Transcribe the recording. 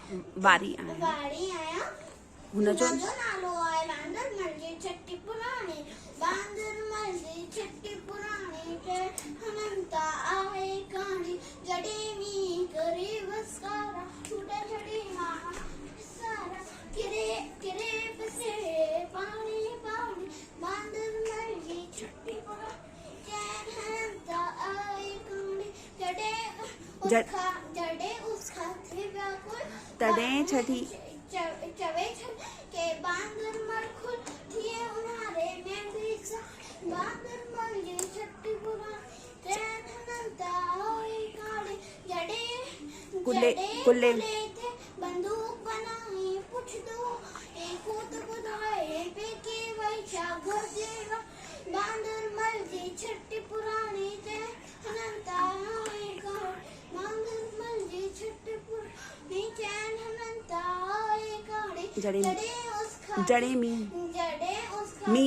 वारी आया हुनजो नालो आहे बांदरमल जी छठी पुराणी, बांदरमल जी छठी पुराणी के अनंता आहे कहाणी। जडे मी करे वसकारा छूटे छड़ी माना सारा किरे किरे बसे पानी पानी, बांदरमल जी छठी पुराणी के अनंता आहे कहाणी। जडे उसका थे व्याकुल तडे छठी चवे के बांदरमल खुल थिए उन्हारे में बीचा, बांदरमल जी छठी पुराणी ट्रेन अनंता होई काली। जडे कुल्ले थे बंदूक बनाई पूछ दो एक कूद बुधाए पे के वैशा घर देवा, बांदरमल जी छठी पुराणी ट्रेन अनंता होई काली, बांदरमल जी छठी पुराणी ट्रेन अनंता जड़े मी मी